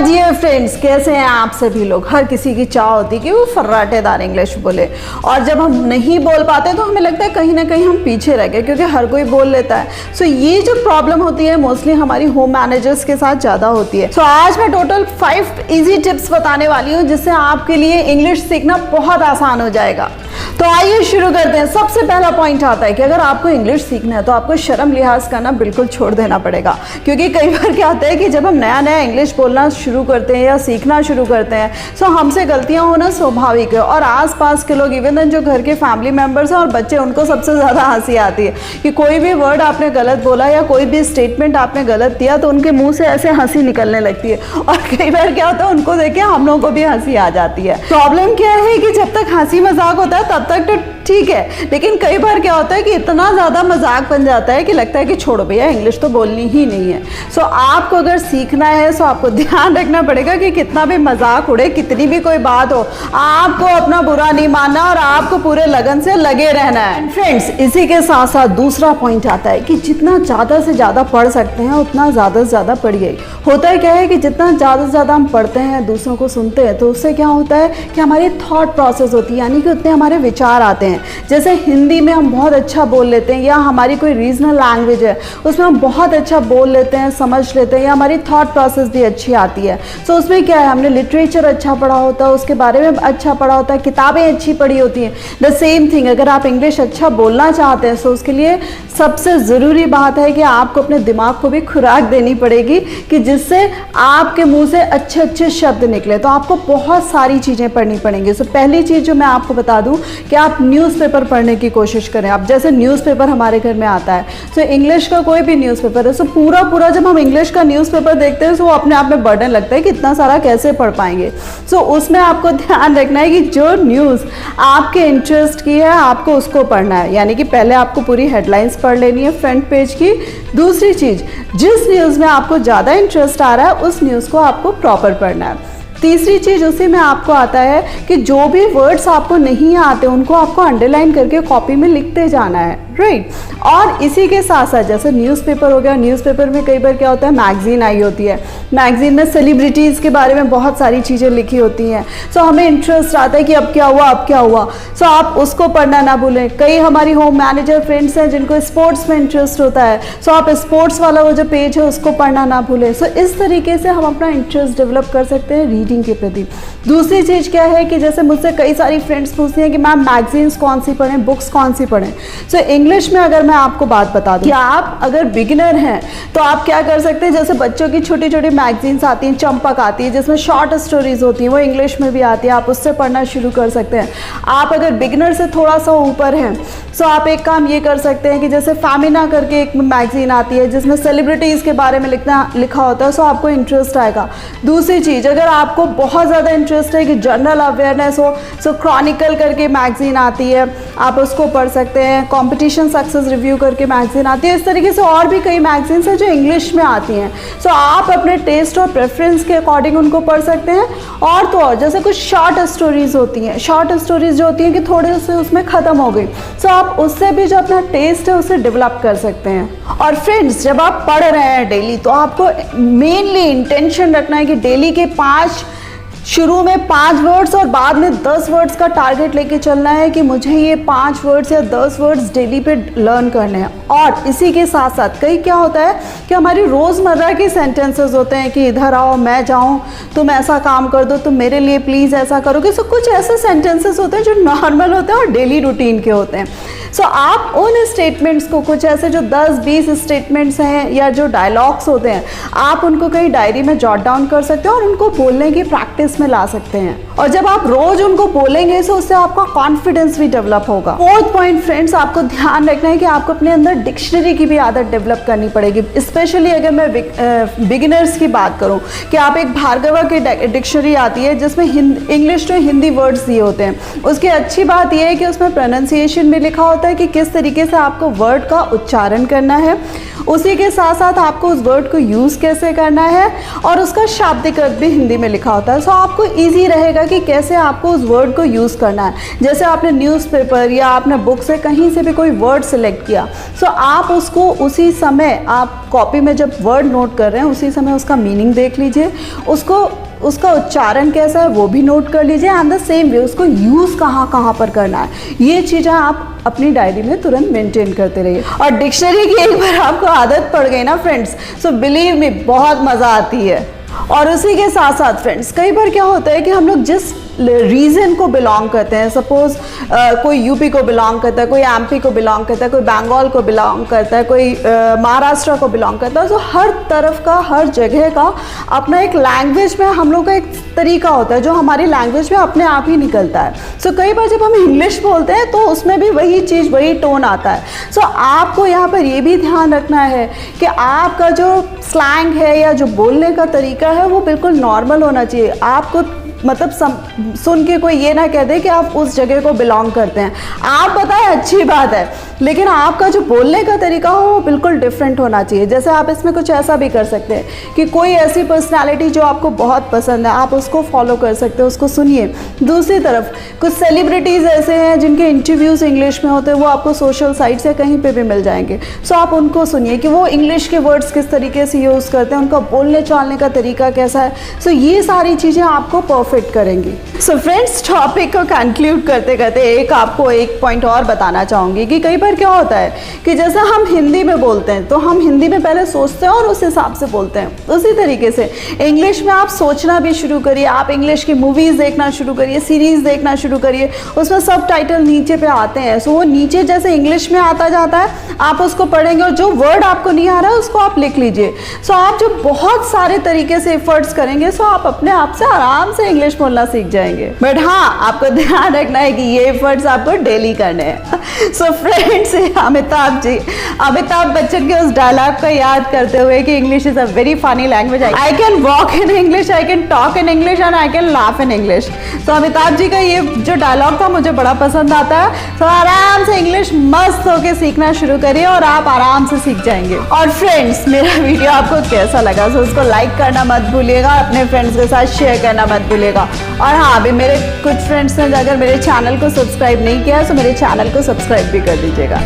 Dear friends, कैसे हैं आप सभी लोग। हर किसी की चाह होती है कि वो फर्राटेदार इंग्लिश बोले, और जब हम नहीं बोल पाते तो हमें लगता है कहीं ना कहीं हम पीछे रह गए, क्योंकि हर कोई बोल लेता है। सो ये जो प्रॉब्लम होती है मोस्टली हमारी होम मैनेजर्स के साथ ज़्यादा होती है। सो आज मैं टोटल 5 इजी टिप्स बताने वाली हूँ जिससे आपके लिए इंग्लिश सीखना बहुत आसान हो जाएगा। तो आइए शुरू करते हैं। सबसे पहला पॉइंट आता है कि अगर आपको इंग्लिश सीखना है तो आपको शर्म लिहाज करना बिल्कुल छोड़ देना पड़ेगा, क्योंकि कई बार क्या होता है कि जब हम नया नया इंग्लिश बोलना शुरू करते हैं या सीखना शुरू करते हैं तो हमसे गलतियां होना स्वाभाविक है, और आसपास के लोग इवन जो घर के फैमिली मेंबर्स हैं और बच्चे, उनको सबसे ज़्यादा हंसी आती है कि कोई भी वर्ड आपने गलत बोला या कोई भी स्टेटमेंट आपने गलत दिया तो उनके मुंह से ऐसे हंसी निकलने लगती है, और कई बार क्या होता है उनको देख के हम लोगों को भी हंसी आ जाती है। प्रॉब्लम क्या है कि जब तक हंसी मजाक होता है तब तक तो ठीक है, लेकिन कई बार क्या होता है कि इतना ज़्यादा मजाक बन जाता है कि लगता है कि छोड़ो भैया, इंग्लिश तो बोलनी ही नहीं है। सो आपको अगर सीखना है तो आपको ध्यान रखना पड़ेगा कि कितना भी मजाक उड़े, कितनी भी कोई बात हो, आपको अपना बुरा नहीं मानना और आपको पूरे लगन से लगे रहना है। फ्रेंड्स, इसी के साथ साथ दूसरा पॉइंट आता है कि जितना ज़्यादा से ज़्यादा पढ़ सकते हैं उतना ज़्यादा से ज़्यादा पढ़िए। होता है क्या है कि जितना ज़्यादा से ज़्यादा हम पढ़ते हैं, दूसरों को सुनते हैं, तो उससे क्या होता है कि हमारी थॉट प्रोसेस होती है, यानी कि उतने हमारे विचार आते हैं। जैसे हिंदी में हम बहुत अच्छा बोल लेते हैं, या हमारी कोई रीजनल लैंग्वेज है उसमें हम बहुत अच्छा बोल लेते हैं, समझ लेते हैं, या हमारी थॉट प्रोसेस भी अच्छी आती है। सो उसमें क्या है, हमने लिटरेचर अच्छा पढ़ा होता है, उसके बारे में अच्छा पढ़ा होता है, किताबें अच्छी पढ़ी होती हैं। द सेम थिंग, अगर आप इंग्लिश अच्छा बोलना चाहते हैं तो उसके लिए सबसे ज़रूरी बात है कि आपको अपने दिमाग को भी खुराक देनी पड़ेगी कि जिससे आपके मुंह से अच्छे अच्छे शब्द निकले। तो आपको बहुत सारी चीज़ें पढ़नी पड़ेंगी। सो पहली चीज़ जो मैं आपको बता दूं कि आप न्यूज़पेपर पढ़ने की कोशिश करें। आप जैसे न्यूज़पेपर हमारे घर में आता है, सो इंग्लिश का कोई भी न्यूज़पेपर है, सो पूरा जब हम इंग्लिश का न्यूज़पेपर देखते हैं तो वो अपने आप में बर्डन लगता है कि इतना सारा कैसे पढ़ पाएंगे। सो उसमें आपको ध्यान रखना है कि जो न्यूज़ आपके इंटरेस्ट की है आपको उसको पढ़ना है, यानी कि पहले आपको पूरी हेडलाइंस पढ़ लेनी है फ्रंट पेज की। दूसरी चीज़, जिस न्यूज़ में आपको ज़्यादा इंटरेस्ट आ रहा है उस न्यूज़ को आपको प्रॉपर पढ़ना है। तीसरी चीज़ उसी में आपको आता है कि जो भी वर्ड्स आपको नहीं आते उनको आपको अंडरलाइन करके कॉपी में लिखते जाना है, राइट। और इसी के साथ साथ जैसे न्यूज़पेपर हो गया, न्यूज़पेपर में कई बार क्या होता है मैगजीन आई होती है, मैगजीन में सेलिब्रिटीज़ के बारे में बहुत सारी चीज़ें लिखी होती हैं। सो हमें इंटरेस्ट आता है कि अब क्या हुआ, अब क्या हुआ। सो आप उसको पढ़ना ना भूलें। कई हमारी होम मैनेजर फ्रेंड्स हैं जिनको स्पोर्ट्स में इंटरेस्ट होता है, सो आप स्पोर्ट्स वाला वो जो पेज है उसको पढ़ना ना भूलें। सो इस तरीके से हम अपना इंटरेस्ट डेवलप कर सकते हैं रीडिंग के प्रति। दूसरी चीज़ क्या है कि जैसे मुझसे कई सारी फ्रेंड्स पूछती हैं कि मैम मैगजीन्स कौन सी पढ़ें, बुक्स कौन सी पढ़ें। सो इंग्लिश में अगर मैं आपको बात बता दूं कि आप अगर बिगिनर हैं तो आप क्या कर सकते हैं, जैसे बच्चों की छोटी छोटी मैगजीन्स आती हैं, चंपक आती है जिसमें शॉर्ट स्टोरीज होती हैं, वो इंग्लिश में भी आती है, आप उससे पढ़ना शुरू कर सकते हैं। आप अगर बिगिनर से थोड़ा सा ऊपर हैं सो आप एक काम ये कर सकते हैं कि जैसे फैमिना करके एक मैगजीन आती है जिसमें सेलिब्रिटीज़ के बारे में लिखा होता है, सो आपको इंटरेस्ट आएगा। दूसरी चीज़, अगर आपको बहुत ज़्यादा इंटरेस्ट है कि जनरल अवेयरनेस हो, सो क्रॉनिकल करके मैगजीन आती है, आप उसको पढ़ सकते हैं। कंपटीशन सक्सेस रिव्यू करके मैगजीन आती है। इस तरीके से और भी कई मैगजीन्स हैं जो इंग्लिश में आती हैं। सो आप अपने टेस्ट और प्रेफरेंस के अकॉर्डिंग उनको पढ़ सकते हैं। और तो और जैसे कुछ शॉर्ट स्टोरीज होती हैं, शॉर्ट स्टोरीज जो होती हैं कि थोड़े से उसमें ख़त्म हो गई, सो आप उससे भी जो अपना टेस्ट है उसे डेवलप कर सकते हैं। और फ्रेंड्स, जब आप पढ़ रहे हैं डेली तो आपको मेनली इंटेंशन रखना है कि डेली के शुरू में 5 वर्ड्स और बाद में 10 वर्ड्स का टारगेट लेके चलना है कि मुझे ये 5 वर्ड्स या 10 वर्ड्स डेली पे लर्न करने हैं। और इसी के साथ साथ कई क्या होता है कि हमारी रोज़मर्रा के सेंटेंसेस होते हैं कि इधर आओ, मैं जाऊँ, तुम ऐसा काम कर दो, तुम मेरे लिए प्लीज़ ऐसा करोगे। सो कुछ ऐसे सेंटेंसेस होते हैं जो नॉर्मल होते हैं और डेली रूटीन के होते हैं। सो आप उन स्टेटमेंट्स को, कुछ ऐसे जो 10-20 स्टेटमेंट्स हैं या जो डायलॉग्स होते हैं, आप उनको कहीं डायरी में जॉट डाउन कर सकते हैं और उनको बोलने की प्रैक्टिस में ला सकते हैं। और जब आप रोज उनको बोलेंगे तो उससे आपका कॉन्फिडेंस भी डेवलप होगा। फोर्थ पॉइंट फ्रेंड्स, आपको ध्यान रखना है कि आपको अपने अंदर डिक्शनरी की भी आदत डेवलप करनी पड़ेगी। स्पेशली अगर मैं बिगिनर्स की बात करूं कि आप एक भार्गवा की डिक्शनरी आती है जिसमें इंग्लिश टू हिंदी वर्ड्स दिए होते हैं। उसकी अच्छी बात यह है कि उसमें प्रोनाउंसिएशन भी लिखा होता है कि किस तरीके से आपको वर्ड का उच्चारण करना है। उसी के साथ साथ आपको उस वर्ड को यूज़ कैसे करना है और उसका शाब्दिक अर्थ भी हिंदी में लिखा होता है। सो आपको ईजी रहेगा कि कैसे आपको उस वर्ड को यूज़ करना है। जैसे आपने न्यूज़पेपर या आपने बुक से कहीं से भी कोई वर्ड सेलेक्ट किया, सो आप उसको उसी समय, आप कॉपी में जब वर्ड नोट कर रहे हैं उसी समय उसका मीनिंग देख लीजिए, उसका उच्चारण कैसा है वो भी नोट कर लीजिए, एंड द सेम वे उसको यूज़ कहाँ पर करना है, ये चीज़ें आप अपनी डायरी में तुरंत मेंटेन करते रहिए। और डिक्शनरी की एक बार आपको आदत पड़ गई ना फ्रेंड्स, सो बिलीव मी बहुत मज़ा आती है। और उसी के साथ साथ फ्रेंड्स, कई बार क्या होता है कि हम लोग जिस रीजन को बिलोंग करते हैं, सपोज कोई यूपी को बिलोंग करता है, कोई एमपी को बिलोंग करता है, कोई बंगाल को बिलोंग करता है, कोई महाराष्ट्र को बिलोंग करता है, तो हर तरफ का, हर जगह का अपना एक लैंग्वेज में हम लोग का एक तरीका होता है जो हमारी लैंग्वेज में अपने आप ही निकलता है। सो कई बार जब हम इंग्लिश बोलते हैं तो उसमें भी वही चीज़, वही टोन आता है। सो आपको यहाँ पर ये भी ध्यान रखना है कि आपका जो स्लैंग है या जो बोलने का तरीका है वो बिल्कुल नॉर्मल होना चाहिए। आपको मतलब सुन के कोई ये ना कह दे कि आप उस जगह को बिलोंग करते हैं। आप बताएं, अच्छी बात है, लेकिन आपका जो बोलने का तरीका हो वो बिल्कुल डिफरेंट होना चाहिए। जैसे आप इसमें कुछ ऐसा भी कर सकते हैं कि कोई ऐसी पर्सनालिटी जो आपको बहुत पसंद है, आप उसको फॉलो कर सकते हो, उसको सुनिए। दूसरी तरफ कुछ सेलिब्रिटीज़ ऐसे हैं जिनके इंटरव्यूज़ इंग्लिश में होते हैं, वो आपको सोशल साइट्स या कहीं पे भी मिल जाएंगे। सो आप उनको सुनिए कि वो इंग्लिश के वर्ड्स किस तरीके से यूज़ करते हैं, उनका बोलने चालने का तरीका कैसा है। सो ये सारी चीज़ें आपको परफेक्ट करेंगी। सो फ्रेंड्स, टॉपिक को कंक्लूड करते करते आपको एक पॉइंट और बताना चाहूँगी कि कई बार क्या होता है कि जैसा हम हिंदी में बोलते हैं तो हम हिंदी में पहले सोचते हैं और उस हिसाब से बोलते हैं। उसी तरीके से इंग्लिश में आप सोचना भी शुरू करिए, आप इंग्लिश की मूवीज़ देखना शुरू करिए, सीरीज़ देखना शुरू करिए, उसमें सब टाइटल नीचे पे आते हैं। सो वो नीचे जैसे इंग्लिश में आता जाता है, आप उसको पढ़ेंगे और जो वर्ड आपको नहीं आ रहा है उसको आप लिख लीजिए। सो आप जो बहुत सारे तरीके से एफर्ट्स करेंगे, सो आप अपने आप से आराम से इंग्लिश बोलना सीख जाएंगे। बट हाँ, आपको ध्यान रखना है कि ये एफर्ट्स आपको डेली करने हैं। सो फ्रेंड्स, अमिताभ बच्चन के उस डायलॉग को याद करते हुए कि English is a very funny language, I can walk in English, I can talk in English and I can laugh in English. तो अमिताभ जी का ये जो डायलॉग था मुझे बड़ा पसंद आता है। तो आराम से इंग्लिश मस्त होके सीखना शुरू करिए और आप आराम से सीख जाएंगे। और फ्रेंड्स, मेरा वीडियो आपको कैसा लगा, सो उसको लाइक करना मत भूलिएगा, अपने फ्रेंड्स के साथ शेयर करना मत भूलिएगा। और हाँ, अभी मेरे कुछ फ्रेंड्स ने अगर मेरे चैनल को सब्सक्राइब नहीं किया है तो मेरे चैनल को सब्सक्राइब भी कर दीजिएगा।